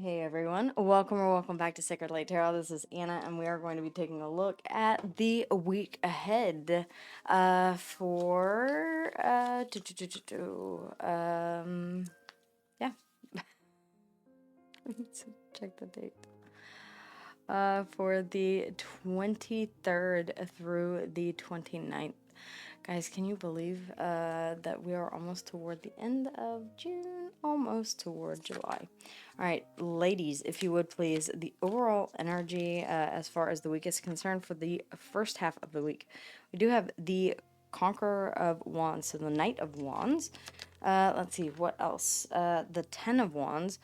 Hey everyone, welcome back to Sacred Light Tarot. This is Anna, and we are going to be taking a look at the week ahead for yeah. Let's check the date. For the 23rd through the 29th. Guys, can you believe that we are almost toward the end of June, almost toward July? All right, ladies, if you would please, the overall energy as far as the week is concerned for the first half of the week. We do have the Conqueror of Wands, so the Knight of Wands. Let's see, what else? The Ten of Wands.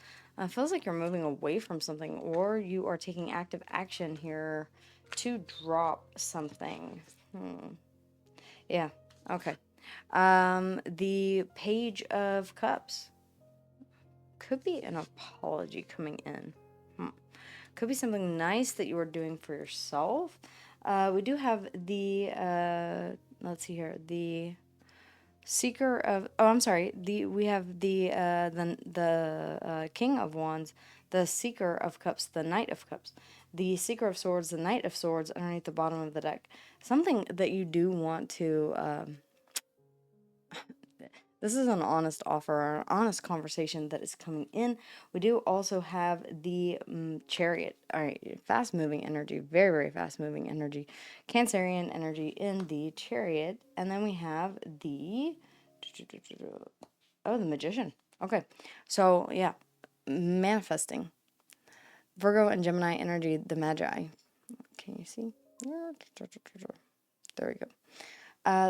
Feels like you're moving away from something, or you are taking active action here to drop something. Yeah, okay. The Page of Cups. Could be an apology coming in. Could be something nice that you are doing for yourself. We do have the, let's see here, the Seeker of, oh, I'm sorry, we have the King of Wands, the Seeker of Cups, the Knight of Cups, the Seeker of Swords, the Knight of Swords underneath the bottom of the deck. Something that you do want to, this is an honest offer, or an honest conversation that is coming in. We do also have the Chariot. All right, fast-moving energy, very, very fast-moving energy. Cancerian energy in the Chariot. And then we have the... Oh, the Magician. Okay, so, yeah, manifesting. Virgo and Gemini energy, the Magi. Can you see? There we go.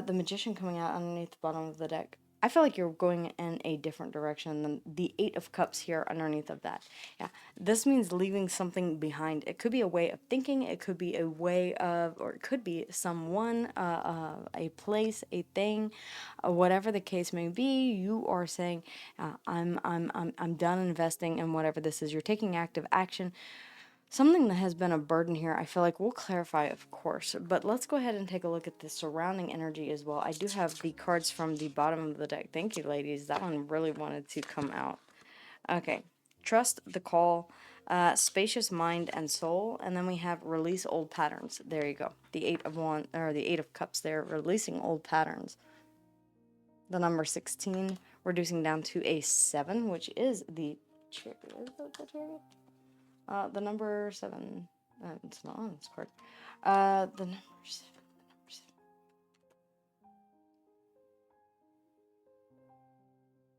The Magician coming out underneath the bottom of the deck. I feel like you're going in a different direction than the Eight of Cups here underneath of that. Yeah, this means leaving something behind. It could be a way of thinking. It could be a way of, or it could be someone, a place, a thing, whatever the case may be. You are saying, I'm done investing in whatever this is. You're taking active action. Something that has been a burden here, I feel like we'll clarify, of course, but let's go ahead and take a look at the surrounding energy as well. I do have the cards from the bottom of the deck. Thank you, ladies. That one really wanted to come out. Okay. Trust the call, spacious mind and soul, and then we have release old patterns. There you go. The Eight of Wands, or the Eight of Cups there, releasing old patterns. The number 16, reducing down to a 7, which is the Chariot. Is that the Chariot? The number 7. It's not on this card. The number 7.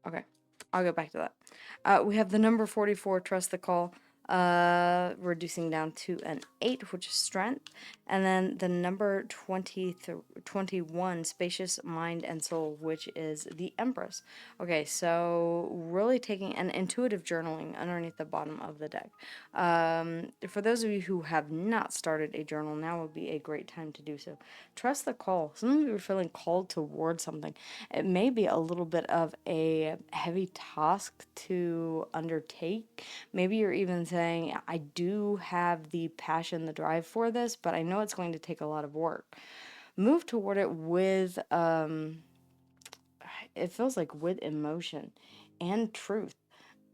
Okay, I'll go back to that. We have the number 44, trust the call, reducing down to an 8, which is strength. And then the number 21, spacious mind and soul, which is the Empress. Okay, so really taking an intuitive journaling underneath the bottom of the deck. For those of you who have not started a journal, now would be a great time to do so. Trust the call. Some of you are feeling called towards something. It may be a little bit of a heavy task to undertake. Maybe you're even saying, I do have the passion, the drive for this, but I know it's going to take a lot of work. Move toward it with, it feels like with emotion and truth.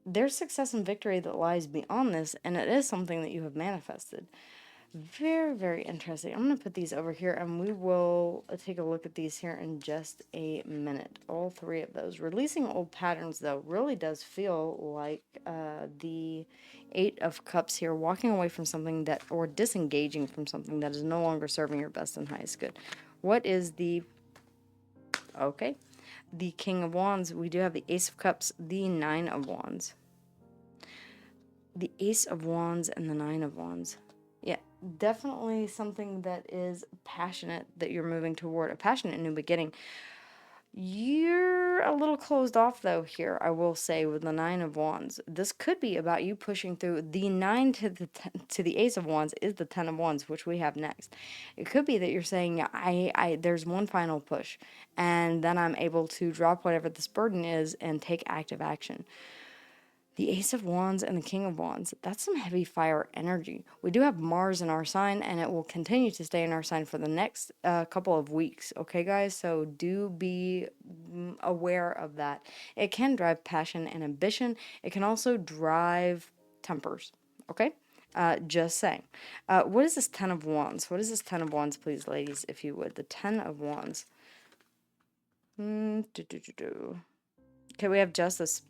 There's success and victory that lies beyond this, and it is something that you have manifested. Very, very interesting. I'm going to put these over here, and we will take a look at these here in just a minute. All three of those. Releasing old patterns, though, really does feel like the Eight of Cups here, walking away from something that, or disengaging from something that is no longer serving your best and highest good. What is the, okay, the King of Wands? We do have the Ace of Cups, the Nine of Wands. The Ace of Wands and the Nine of Wands. Yeah, definitely something that is passionate that you're moving toward, a passionate new beginning. You're a little closed off, though, here, I will say, with the Nine of Wands. This could be about you pushing through. The 9 to the Ace of Wands is the 10 of Wands, which we have next. It could be that you're saying, there's one final push, and then I'm able to drop whatever this burden is and take active action. The Ace of Wands and the King of Wands, that's some heavy fire energy. We do have Mars in our sign, and it will continue to stay in our sign for the next couple of weeks. Okay, guys? So do be aware of that. It can drive passion and ambition. It can also drive tempers. Okay? Just saying. What is this Ten of Wands? What is this Ten of Wands, please, ladies, if you would? The Ten of Wands. Okay, we have Justice.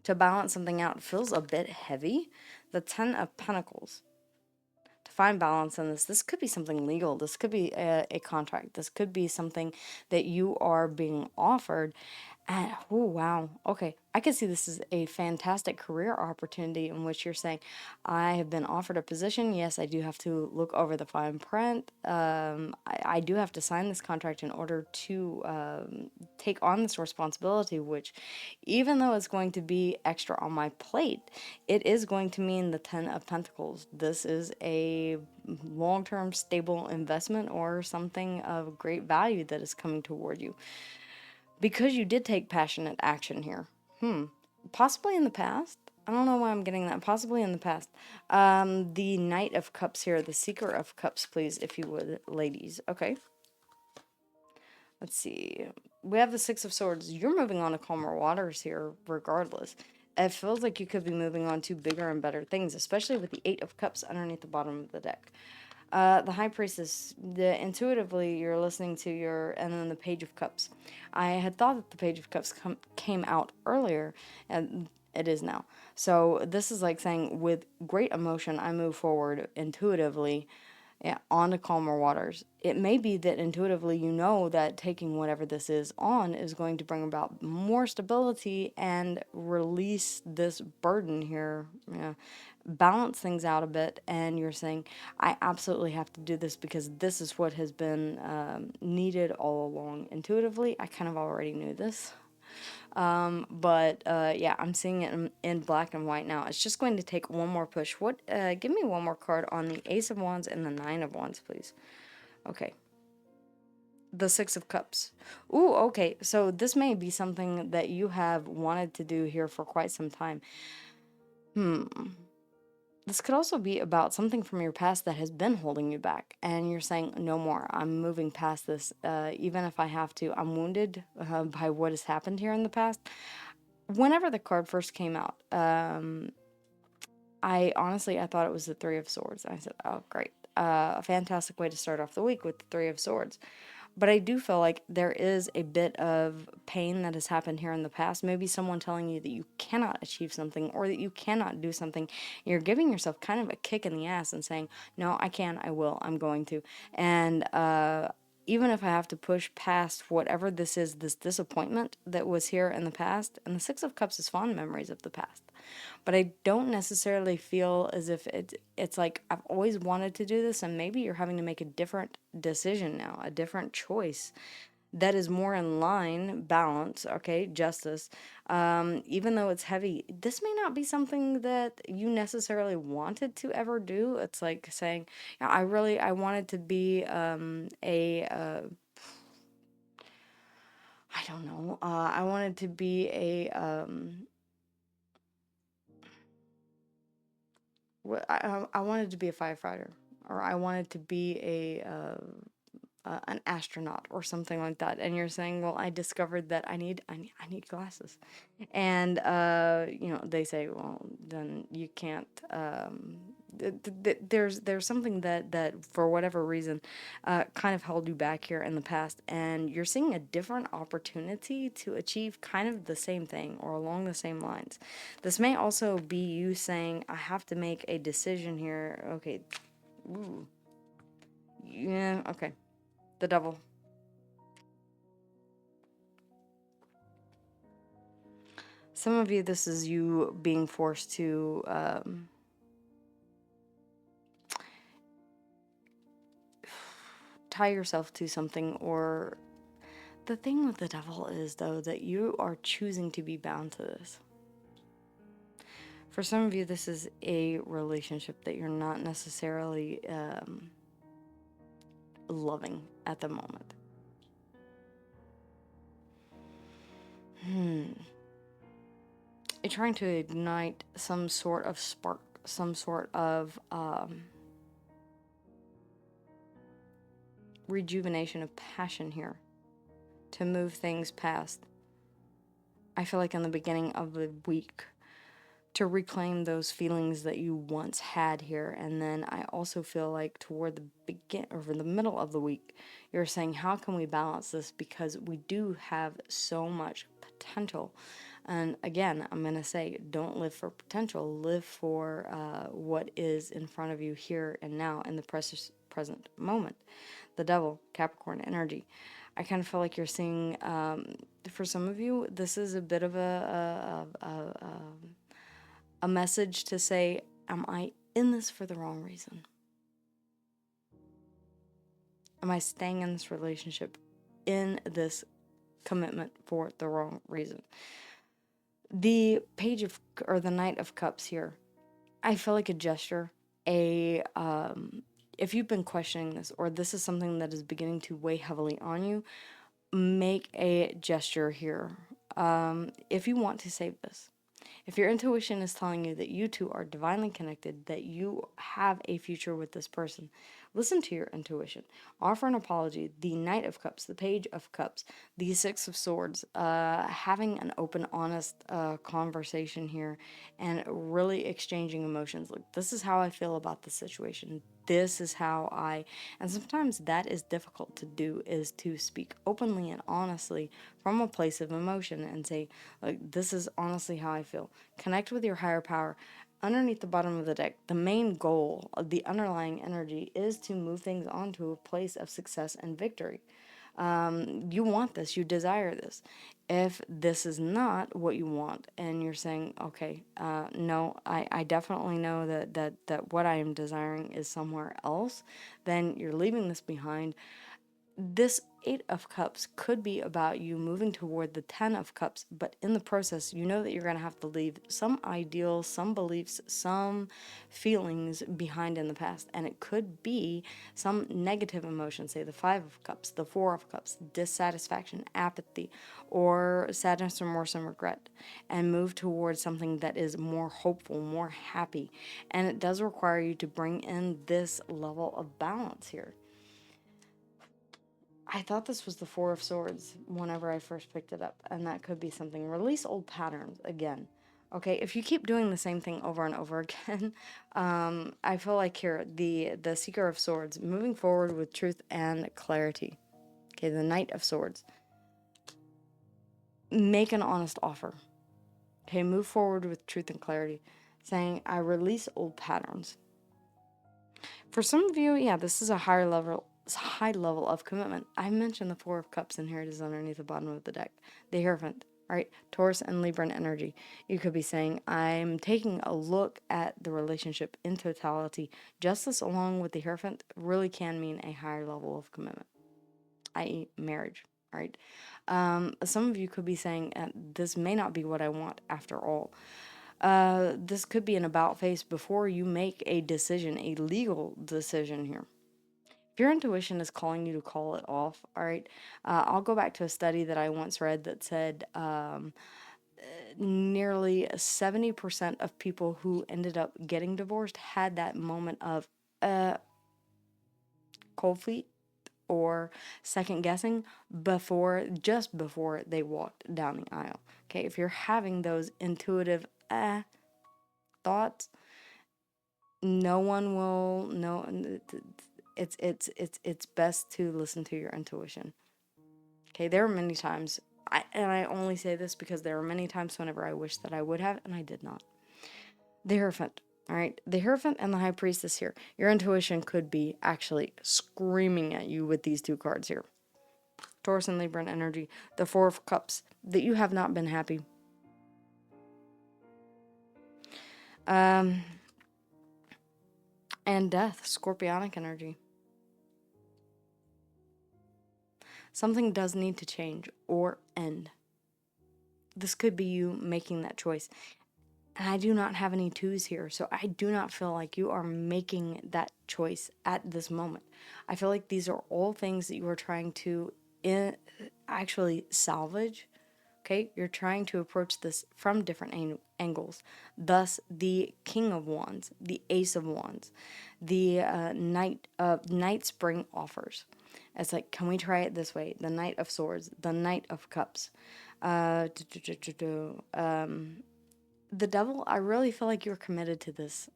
To balance something out, it feels a bit heavy. The Ten of Pentacles. To find balance in this could be something legal. This could be a contract. This could be something that you are being offered. And, oh, wow. Okay. I can see this is a fantastic career opportunity in which you're saying, I have been offered a position. Yes, I do have to look over the fine print. I do have to sign this contract in order to take on this responsibility, which, even though it's going to be extra on my plate, it is going to mean the Ten of Pentacles. This is a long-term stable investment or something of great value that is coming toward you. Because you did take passionate action here. Possibly in the past. I don't know why I'm getting that. Possibly in the past. The Knight of Cups here. The Seeker of Cups, please, if you would, ladies. Okay. Let's see. We have the Six of Swords. You're moving on to calmer waters here, regardless. It feels like you could be moving on to bigger and better things, especially with the Eight of Cups underneath the bottom of the deck. The High Priestess, intuitively you're listening to and then the Page of Cups. I had thought that the Page of Cups came out earlier, and it is now. So this is like saying, with great emotion, I move forward intuitively, onto calmer waters. It may be that intuitively you know that taking whatever this is on is going to bring about more stability and release this burden here. Balance things out a bit, and you're saying, I absolutely have to do this because this is what has been needed all along. Intuitively, I kind of already knew this. But yeah, I'm seeing it in black and white now. It's just going to take one more push. Give me one more card on the Ace of Wands and the Nine of Wands, please. Okay. The Six of Cups. Ooh, okay. So this may be something that you have wanted to do here for quite some time. This could also be about something from your past that has been holding you back, and you're saying, no more, I'm moving past this, even if I have to. I'm wounded by what has happened here in the past. Whenever the card first came out, I thought it was the Three of Swords. I said, oh, great. A fantastic way to start off the week with the Three of Swords. But I do feel like there is a bit of pain that has happened here in the past. Maybe someone telling you that you cannot achieve something or that you cannot do something. You're giving yourself kind of a kick in the ass and saying, no, I can, I will, I'm going to. And even if I have to push past whatever this is, this disappointment that was here in the past, and the Six of Cups is fond memories of the past. But I don't necessarily feel as if it's like I've always wanted to do this, and maybe you're having to make a different decision now, a different choice that is more in line, balance, okay, justice. Even though it's heavy, this may not be something that you necessarily wanted to ever do. It's like saying, yeah, I wanted to be I don't know, I wanted to be I wanted to be a firefighter, or I wanted to be an astronaut or something like that. And you're saying, well, I discovered that I need glasses, and they say, well, then you can't. There's something that for whatever reason kind of held you back here in the past, and you're seeing a different opportunity to achieve kind of the same thing or along the same lines. This may also be you saying, I have to make a decision here. Okay. Ooh. Yeah, okay. The Devil. Some of you, this is you being forced to tie yourself to something, or the thing with the Devil is, though, that you are choosing to be bound to this. For some of you, this is a relationship that you're not necessarily loving at the moment. You're trying to ignite some sort of spark, some sort of rejuvenation of passion here to move things past. I feel like in the beginning of the week, to reclaim those feelings that you once had here. And then I also feel like toward the middle of the week, you're saying, how can we balance this? Because we do have so much potential. And again, I'm going to say, don't live for potential, live for what is in front of you here and now in the present moment. The Devil, Capricorn energy. I kind of feel like you're seeing, for some of you, this is a bit of a message to say, am I in this for the wrong reason? Am I staying in this relationship, in this commitment for the wrong reason? The the Knight of Cups here, I feel like a gesture, if you've been questioning this, or this is something that is beginning to weigh heavily on you, make a gesture here. If you want to save this, if your intuition is telling you that you two are divinely connected, that you have a future with this person, listen to your intuition. Offer an apology. The Knight of Cups, the Page of Cups, the Six of Swords, having an open, honest conversation here and really exchanging emotions. Like, this is how I feel about the situation. This is how and sometimes that is difficult to do, is to speak openly and honestly from a place of emotion and say, like, this is honestly how I feel. Connect with your higher power. Underneath the bottom of the deck, the main goal of the underlying energy is to move things onto a place of success and victory. You want this, you desire this. If this is not what you want, and you're saying, okay, no, I definitely know that what I am desiring is somewhere else, then you're leaving this behind. This Eight of Cups could be about you moving toward the Ten of Cups, but in the process, you know that you're going to have to leave some ideals, some beliefs, some feelings behind in the past. And it could be some negative emotions, say the Five of Cups, the Four of Cups, dissatisfaction, apathy, or sadness, remorse, and regret, and move towards something that is more hopeful, more happy. And it does require you to bring in this level of balance here. I thought this was the Four of Swords whenever I first picked it up, and that could be something. Release old patterns again. Okay, if you keep doing the same thing over and over again, I feel like here, the Seeker of Swords, moving forward with truth and clarity. Okay, the Knight of Swords. Make an honest offer. Okay, move forward with truth and clarity. Saying, I release old patterns. For some of you, yeah, this is a high level of commitment. I mentioned the Four of Cups, and here it is underneath the bottom of the deck. The Hierophant, right? Taurus and Libran energy. You could be saying, I'm taking a look at the relationship in totality. Justice along with the Hierophant really can mean a higher level of commitment, i.e. marriage, right? Some of you could be saying, this may not be what I want after all. This could be an about face before you make a decision, a legal decision here. If your intuition is calling you to call it off, all right, I'll go back to a study that I once read that said nearly 70% of people who ended up getting divorced had that moment of cold feet or second guessing just before they walked down the aisle. Okay, if you're having those intuitive thoughts, no one will know. It's best to listen to your intuition. Okay, there are many times, I only say this because there are many times whenever I wish that I would have, and I did not. The Hierophant, all right? The Hierophant and the High Priestess here. Your intuition could be actually screaming at you with these two cards here. Taurus and Libran energy. The Four of Cups, that you have not been happy. And Death, Scorpionic energy. Something does need to change or end. This could be you making that choice. And I do not have any twos here, so I do not feel like you are making that choice at this moment. I feel like these are all things that you are trying to actually salvage. Okay, you're trying to approach this from different angles. Thus, the King of Wands, the Ace of Wands, the Knights bring offers. It's like, can we try it this way? The Knight of Swords, the Knight of Cups, the devil, I really feel like you're committed to this.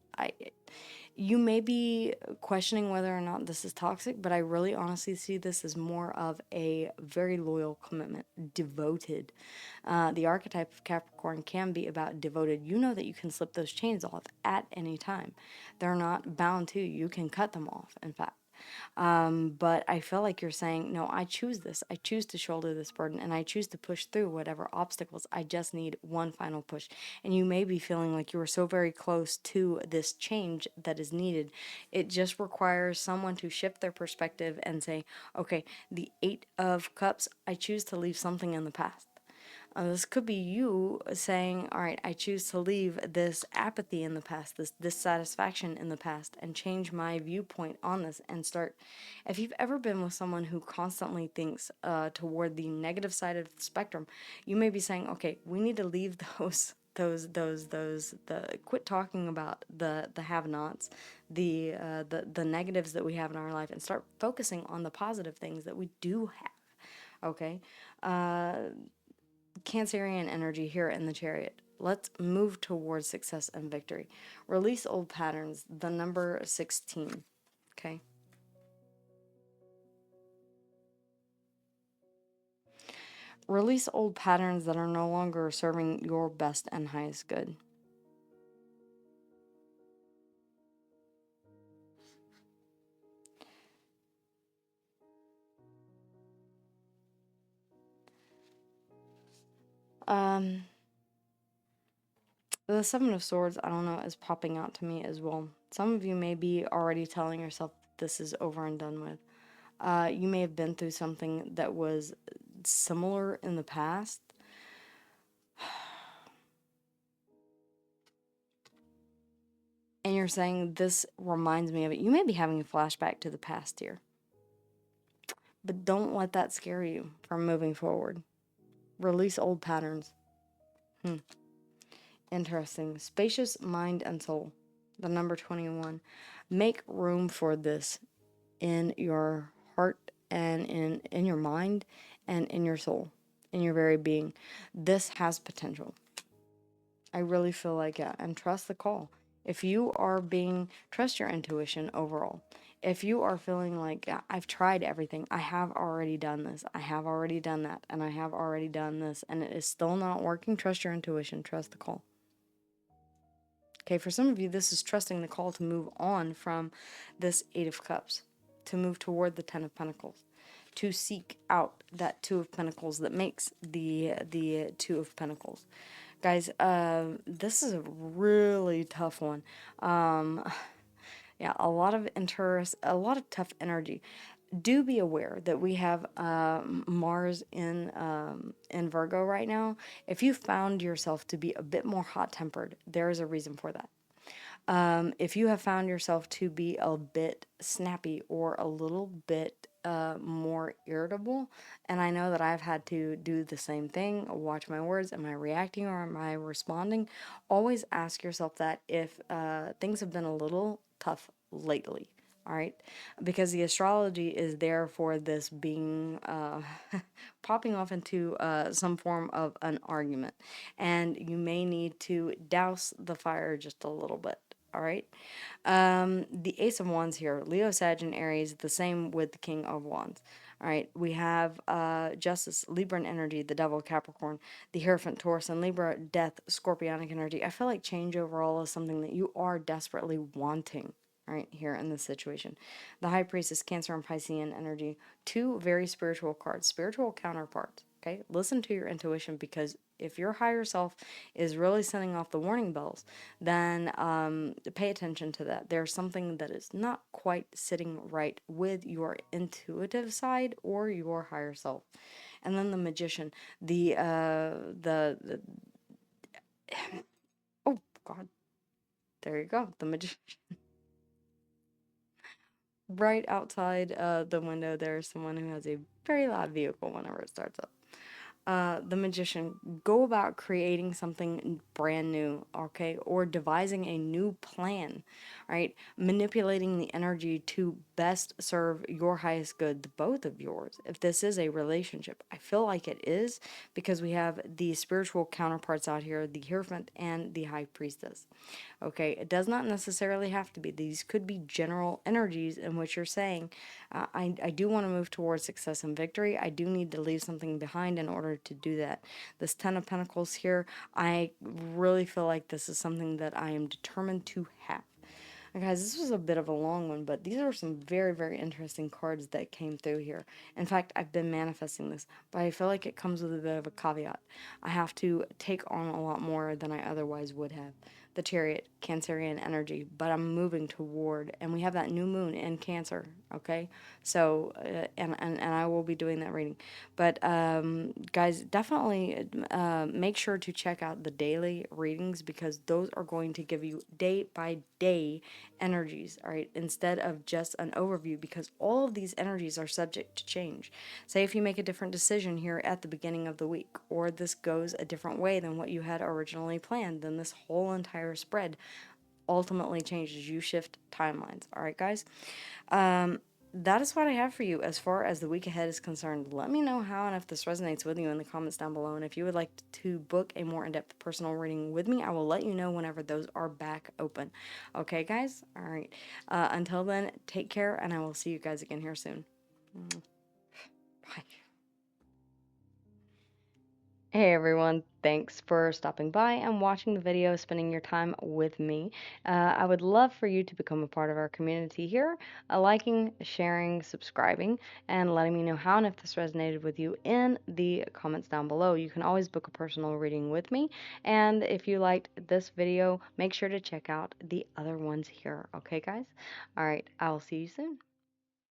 You may be questioning whether or not this is toxic, but I really honestly see this as more of a very loyal commitment, devoted. The archetype of Capricorn can be about devoted. You know that you can slip those chains off at any time. They're not bound to you. You can cut them off, in fact. But I feel like you're saying, no, I choose this. I choose to shoulder this burden, and I choose to push through whatever obstacles. I just need one final push. And you may be feeling like you are so very close to this change that is needed. It just requires someone to shift their perspective and say, okay, the Eight of Cups, I choose to leave something in the past. This could be you saying, all right, I choose to leave this apathy in the past, this dissatisfaction in the past, and change my viewpoint on this and start. If you've ever been with someone who constantly thinks toward the negative side of the spectrum, you may be saying, okay, we need to leave quit talking about the have-nots, the negatives that we have in our life, and start focusing on the positive things that we do have. Okay. Cancerian energy here in the Chariot. Let's move towards success and victory. Release old patterns, the number 16. Okay. Release old patterns that are no longer serving your best and highest good. The Seven of Swords, I don't know, is popping out to me as well. Some of you may be already telling yourself this is over and done with. You may have been through something that was similar in the past. And you're saying, this reminds me of it. You may be having a flashback to the past here. But don't let that scare you from moving forward. Release old patterns. Interesting. Spacious mind and soul. The number 21. Make room for this in your heart and in your mind and in your soul, in your very being. This has potential. I really feel like it. And trust the call. If you are trust your intuition overall. If you are feeling like, I've tried everything, I have already done this, I have already done that, and I have already done this, and it is still not working, trust your intuition, trust the call. Okay, for some of you, this is trusting the call to move on from this Eight of Cups, to move toward the Ten of Pentacles, to seek out that Two of Pentacles that makes the Two of Pentacles. Guys, this is a really tough one. Yeah, a lot of interest, a lot of tough energy. Do be aware that we have Mars in Virgo right now. If you found yourself to be a bit more hot-tempered, there is a reason for that. If you have found yourself to be a bit snappy or a little bit more irritable, and I know that I've had to do the same thing, watch my words, am I reacting or am I responding? Always ask yourself that if things have been a little tough lately. All right, because the astrology is there for this being popping off into some form of an argument, and you may need to douse the fire just a little bit. All right, the Ace of Wands here, Leo, Sag, and Aries, the same with the King of Wands. All right, we have Justice, Libran energy, the Devil, Capricorn, the Hierophant, Taurus, and Libra, Death, Scorpionic energy. I feel like change overall is something that you are desperately wanting right here in this situation. The High Priestess, Cancer, and Piscean energy. Two very spiritual cards, spiritual counterparts. Okay, listen to your intuition, because if your higher self is really sending off the warning bells, then pay attention to that. There's something that is not quite sitting right with your intuitive side or your higher self. And then the Magician, oh God, there you go, the Magician. Right outside the window, there's someone who has a very loud vehicle whenever it starts up. the Magician, go about creating something brand new, okay, or devising a new plan, right? Manipulating the energy to best serve your highest good, the both of yours. If this is a relationship, I feel like it is, because we have the spiritual counterparts out here, the Hierophant and the High Priestess. Okay, it does not necessarily have to be. These could be general energies in which you're saying, I do want to move towards success and victory. I do need to leave something behind in order to do that. This Ten of Pentacles here, I really feel like this is something that I am determined to have. And guys, this was a bit of a long one, but these are some very, very interesting cards that came through here. In fact, I've been manifesting this, but I feel like it comes with a bit of a caveat. I have to take on a lot more than I otherwise would have. The Chariot, Cancerian energy, but I'm moving toward, and we have that new moon in Cancer, okay? So, and I will be doing that reading. But, guys, definitely make sure to check out the daily readings, because those are going to give you day by day energies, all right, instead of just an overview, because all of these energies are subject to change. Say if you make a different decision here at the beginning of the week, or this goes a different way than what you had originally planned, then this whole entire spread ultimately changes. You shift timelines. All right, guys. That is what I have for you as far as the week ahead is concerned. Let me know how and if this resonates with you in the comments down below. And if you would like to book a more in-depth personal reading with me, I will let you know whenever those are back open. Okay, guys? All right. Until then, take care, and I will see you guys again here soon. Bye. Hey everyone, thanks for stopping by and watching the video, spending your time with me. I would love for you to become a part of our community here, liking, sharing, subscribing, and letting me know how and if this resonated with you in the comments down below. You can always book a personal reading with me, and if you liked this video, make sure to check out the other ones here. Okay, guys? All right, I'll see you soon.